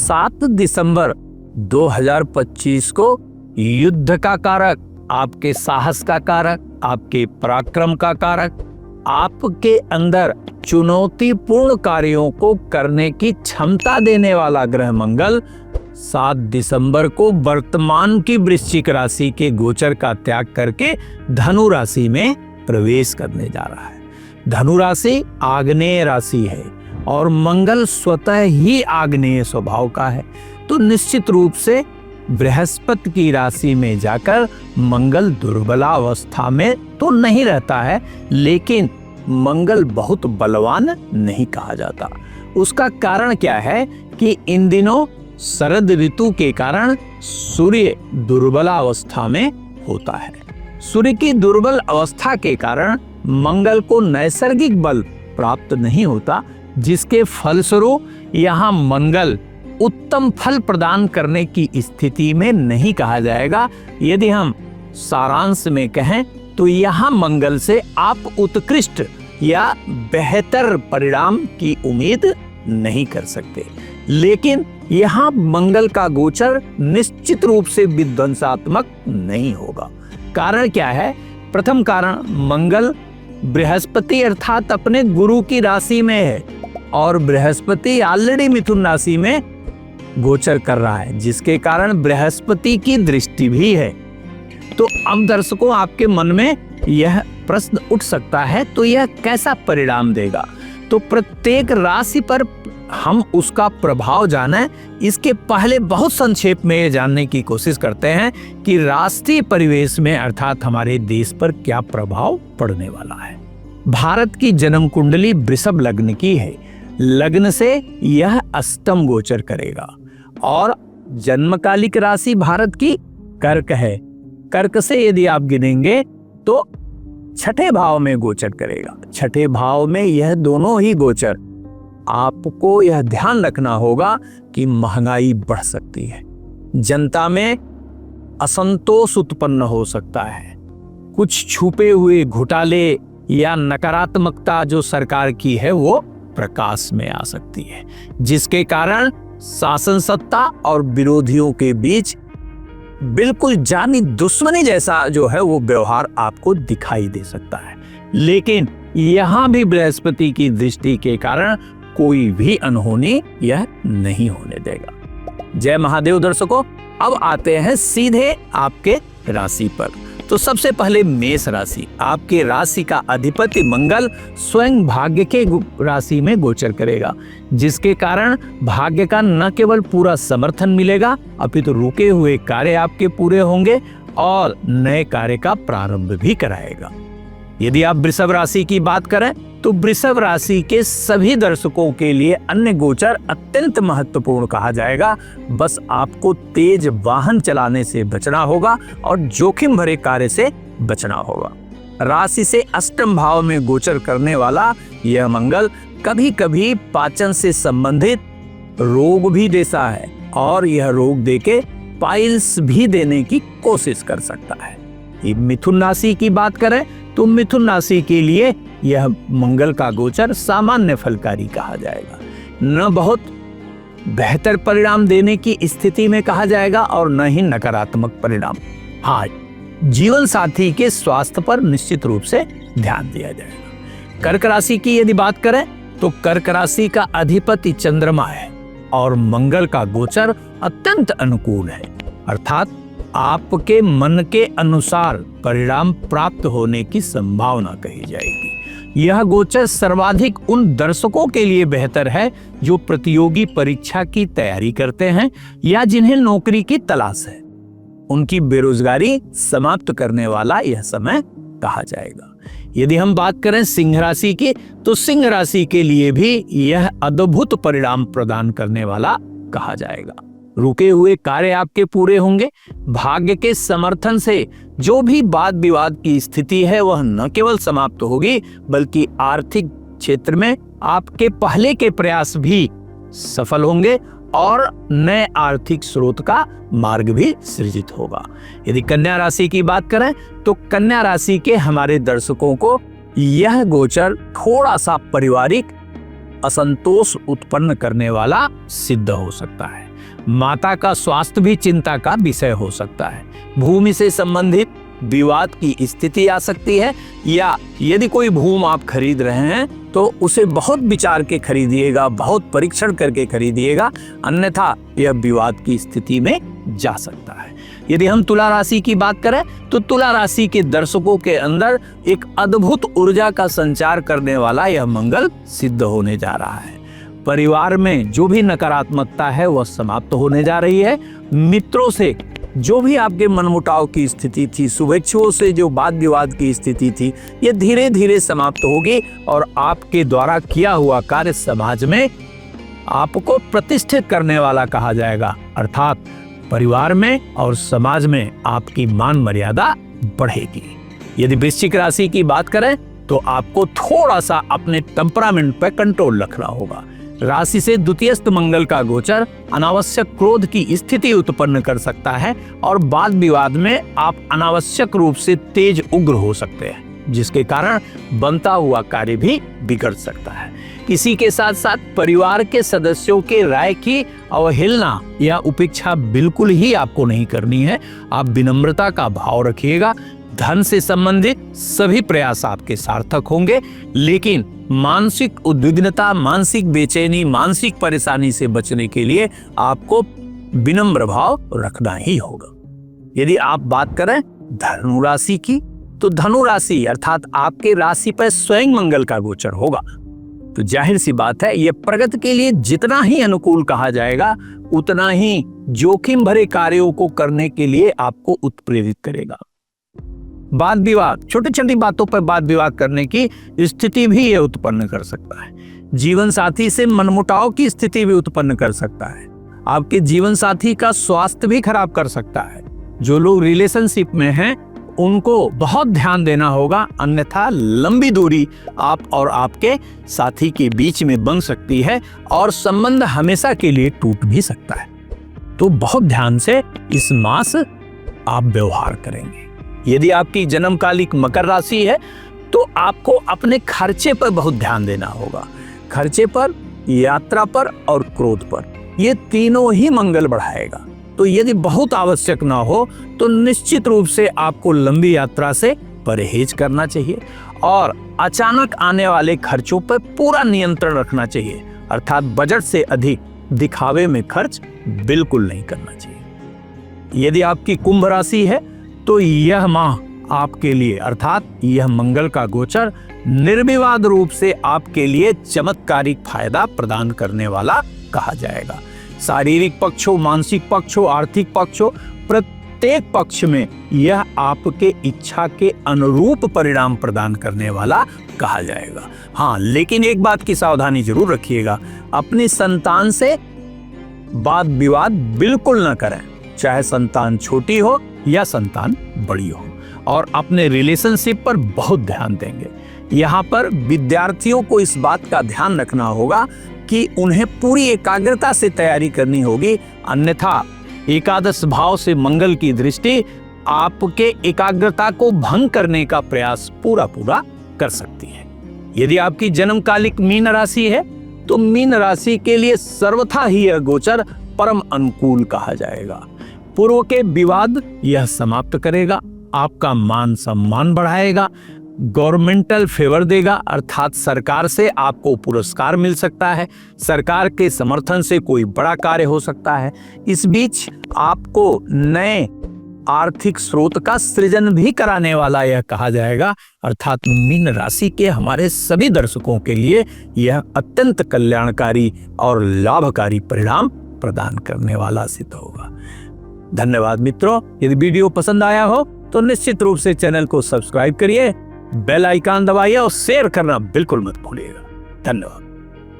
7 दिसंबर 2025 को युद्ध का कारक, आपके साहस का कारक, आपके पराक्रम का कारक, आपके अंदर चुनौतीपूर्ण कार्यों को करने की क्षमता देने वाला ग्रह मंगल 7 दिसंबर को वर्तमान की वृश्चिक राशि के गोचर का त्याग करके धनु राशि में प्रवेश करने जा रहा है। धनु राशि आग्नेय राशि है और मंगल स्वतः ही आग्नेय स्वभाव का है, तो निश्चित रूप से बृहस्पति की राशि में जाकर मंगल दुर्बलावस्था में तो नहीं रहता है, लेकिन मंगल बहुत बलवान नहीं कहा जाता। उसका कारण क्या है कि इन दिनों शरद ऋतु के कारण सूर्य दुर्बलावस्था में होता है। सूर्य की दुर्बल अवस्था के कारण मंगल को नैसर्गिक बल प्राप्त नहीं होता, जिसके फलस्वरूप यहाँ मंगल उत्तम फल प्रदान करने की स्थिति में नहीं कहा जाएगा। यदि हम सारांश में कहें तो यहाँ मंगल से आप उत्कृष्ट या बेहतर परिणाम की उम्मीद नहीं कर सकते, लेकिन यहाँ मंगल का गोचर निश्चित रूप से विध्वंसात्मक नहीं होगा। कारण क्या है? प्रथम कारण, मंगल बृहस्पति अर्थात अपने गुरु की राशि में है और बृहस्पति ऑलरेडी मिथुन राशि में गोचर कर रहा है, जिसके कारण बृहस्पति की दृष्टि भी है। तो अब दर्शकों, आपके मन में यह प्रश्न उठ सकता है, तो यह कैसा परिणाम देगा? तो प्रत्येक राशि पर हम उसका प्रभाव जाने, इसके पहले बहुत संक्षेप में ये जानने की कोशिश करते हैं कि राष्ट्रीय परिवेश में अर्थात हमारे देश पर क्या प्रभाव पड़ने वाला है। भारत की जन्म कुंडली वृषभ लग्न की है। लग्न से यह अष्टम गोचर करेगा और जन्मकालिक राशि भारत की कर्क है। कर्क से यदि आप गिनेंगे तो छठे भाव में गोचर करेगा। छठे भाव में यह दोनों ही गोचर, आपको यह ध्यान रखना होगा कि महंगाई बढ़ सकती है, जनता में असंतोष उत्पन्न हो सकता है, कुछ छुपे हुए घोटाले या नकारात्मकता जो सरकार की है वो प्रकाश में आ सकती है, जिसके कारण शासन सत्ता और विरोधियों के बीच बिल्कुल जानी दुश्मनी जैसा जो है वो व्यवहार आपको दिखाई दे सकता है। लेकिन यहां भी बृहस्पति की दृष्टि के कारण कोई भी अनहोनी यह नहीं होने देगा। जय महादेव दर्शकों, अब आते हैं सीधे आपके राशि पर। तो सबसे पहले मेष राशि, आपके राशि का अधिपति मंगल स्वयं भाग्य के राशि में गोचर करेगा, जिसके कारण भाग्य का न केवल पूरा समर्थन मिलेगा, अपितु रुके हुए कार्य आपके पूरे होंगे और नए कार्य का प्रारंभ भी कराएगा। यदि आप वृषभ राशि की बात करें तो वृषभ राशि के सभी दर्शकों के लिए अन्य गोचर अत्यंत महत्वपूर्ण कहा जाएगा। बस आपको तेज वाहन चलाने से बचना होगा और जोखिम भरे कार्य से बचना होगा। राशि से अष्टम भाव में गोचर करने वाला यह मंगल कभी कभी पाचन से संबंधित रोग भी देता है और यह रोग देके पाइल्स भी देने की कोशिश कर सकता है। मिथुन राशि की बात करें तो मिथुन राशि के लिए यह मंगल का गोचर सामान्य फलकारी कहा जाएगा, न बहुत बेहतर परिणाम देने की स्थिति में कहा जाएगा और न ही नकारात्मक परिणाम। हाँ, जीवन साथी के स्वास्थ्य पर निश्चित रूप से ध्यान दिया जाएगा। कर्क राशि की यदि बात करें तो कर्क राशि का अधिपति चंद्रमा है और मंगल का गोचर अत्यंत अनुकूल है, अर्थात आपके मन के अनुसार परिणाम प्राप्त होने की संभावना कही जाएगी। यह गोचर सर्वाधिक उन दर्शकों के लिए बेहतर है जो प्रतियोगी परीक्षा की तैयारी करते हैं या जिन्हें नौकरी की तलाश है। उनकी बेरोजगारी समाप्त करने वाला यह समय कहा जाएगा। यदि हम बात करें सिंह राशि की तो सिंह राशि के लिए भी यह अद्भुत परिणाम प्रदान करने वाला कहा जाएगा। रुके हुए कार्य आपके पूरे होंगे। भाग्य के समर्थन से जो भी वाद विवाद की स्थिति है वह न केवल समाप्त होगी बल्कि आर्थिक क्षेत्र में आपके पहले के प्रयास भी सफल होंगे और नए आर्थिक स्रोत का मार्ग भी सृजित होगा। यदि कन्या राशि की बात करें तो कन्या राशि के हमारे दर्शकों को यह गोचर थोड़ा सा पारिवारिक असंतोष उत्पन्न करने वाला सिद्ध हो सकता है। माता का स्वास्थ्य भी चिंता का विषय हो सकता है। भूमि से संबंधित विवाद की स्थिति आ सकती है, या यदि कोई भूमि आप खरीद रहे हैं तो उसे बहुत विचार के खरीदिएगा, बहुत परीक्षण करके खरीदिएगा, अन्यथा यह विवाद की स्थिति में जा सकता है। यदि हम तुला राशि की बात करें तो तुला राशि के दर्शकों के अंदर एक अद्भुत ऊर्जा का संचार करने वाला यह मंगल सिद्ध होने जा रहा है। परिवार में जो भी नकारात्मकता है वह समाप्त होने जा रही है। मित्रों से जो भी आपके मनमुटाव की स्थिति थी, शुभेच्छुओं से जो वाद विवाद की स्थिति थी, ये धीरे धीरे समाप्त होगी और आपके द्वारा किया हुआ कार्य समाज में आपको प्रतिष्ठित करने वाला कहा जाएगा, अर्थात परिवार में और समाज में आपकी मान मर्यादा बढ़ेगी। यदि वृश्चिक राशि की बात करें तो आपको थोड़ा सा अपने टेम्परामेंट पर कंट्रोल रखना होगा। राशि से द्वितीयस्थ मंगल का गोचर अनावश्यक क्रोध की स्थिति उत्पन्न कर सकता है और वाद विवाद में आप अनावश्यक रूप से तेज उग्र हो सकते हैं, जिसके कारण बनता हुआ कार्य भी बिगड़ सकता है। इसी के साथ साथ परिवार के सदस्यों के राय की अवहेलना या उपेक्षा बिल्कुल ही आपको नहीं करनी है। आप विनम्रता का भाव रखिएगा। धन से संबंधित सभी प्रयास आपके सार्थक होंगे, लेकिन मानसिक उद्विग्नता, मानसिक बेचैनी, मानसिक परेशानी से बचने के लिए आपको विनम्र भाव रखना ही होगा। यदि आप बात करें धनु राशि की तो धनु राशि अर्थात आपके राशि पर स्वयं मंगल का गोचर होगा, तो जाहिर सी बात है यह प्रगति के लिए जितना ही अनुकूल कहा जाएगा उतना ही जोखिम भरे कार्यों को करने के लिए आपको उत्प्रेरित करेगा। वाद विवाद, छोटी छोटी बातों पर वाद विवाद करने की स्थिति भी यह उत्पन्न कर सकता है। जीवन साथी से मनमुटाव की स्थिति भी उत्पन्न कर सकता है। आपके जीवन साथी का स्वास्थ्य भी खराब कर सकता है। जो लोग रिलेशनशिप में हैं उनको बहुत ध्यान देना होगा, अन्यथा लंबी दूरी आप और आपके साथी के बीच में बन सकती है और संबंध हमेशा के लिए टूट भी सकता है। तो बहुत ध्यान से इस मास आप व्यवहार करेंगे। यदि आपकी जन्मकालिक मकर राशि है तो आपको अपने खर्चे पर बहुत ध्यान देना होगा। खर्चे पर, यात्रा पर और क्रोध पर, ये तीनों ही मंगल बढ़ाएगा। तो यदि बहुत आवश्यक ना हो तो निश्चित रूप से आपको लंबी यात्रा से परहेज करना चाहिए और अचानक आने वाले खर्चों पर पूरा नियंत्रण रखना चाहिए, अर्थात बजट से अधिक दिखावे में खर्च बिल्कुल नहीं करना चाहिए। यदि आपकी कुंभ राशि है तो यह माह आपके लिए अर्थात यह मंगल का गोचर निर्विवाद रूप से आपके लिए चमत्कारिक फायदा प्रदान करने वाला कहा जाएगा। शारीरिक पक्ष हो, मानसिक पक्ष हो, आर्थिक पक्ष हो, प्रत्येक पक्ष में यह आपके इच्छा के अनुरूप परिणाम प्रदान करने वाला कहा जाएगा। हाँ, लेकिन एक बात की सावधानी जरूर रखिएगा, अपनी संतान से वाद विवाद बिल्कुल न करें, चाहे संतान छोटी हो या संतान बड़ी हो, और अपने रिलेशनशिप पर बहुत ध्यान देंगे। यहाँ पर विद्यार्थियों को इस बात का ध्यान रखना होगा कि उन्हें पूरी एकाग्रता से तैयारी करनी होगी, अन्यथा एकादश भाव से मंगल की दृष्टि आपके एकाग्रता को भंग करने का प्रयास पूरा कर सकती है। यदि आपकी जन्मकालिक मीन राशि है तो मीन राशि के लिए सर्वथा ही यह गोचर परम अनुकूल कहा जाएगा। पूर्व के विवाद यह समाप्त करेगा, आपका मान सम्मान बढ़ाएगा, गवर्नमेंटल फेवर देगा, अर्थात सरकार से आपको पुरस्कार मिल सकता है, सरकार के समर्थन से कोई बड़ा कार्य हो सकता है। इस बीच आपको नए आर्थिक स्रोत का सृजन भी कराने वाला यह कहा जाएगा, अर्थात मीन राशि के हमारे सभी दर्शकों के लिए यह अत्यंत कल्याणकारी और लाभकारी परिणाम प्रदान करने वाला सिद्ध होगा। धन्यवाद मित्रों। यदि वीडियो पसंद आया हो तो निश्चित रूप से चैनल को सब्सक्राइब करिए, बेल आइकन दबाइए और शेयर करना बिल्कुल मत भूलिएगा। धन्यवाद।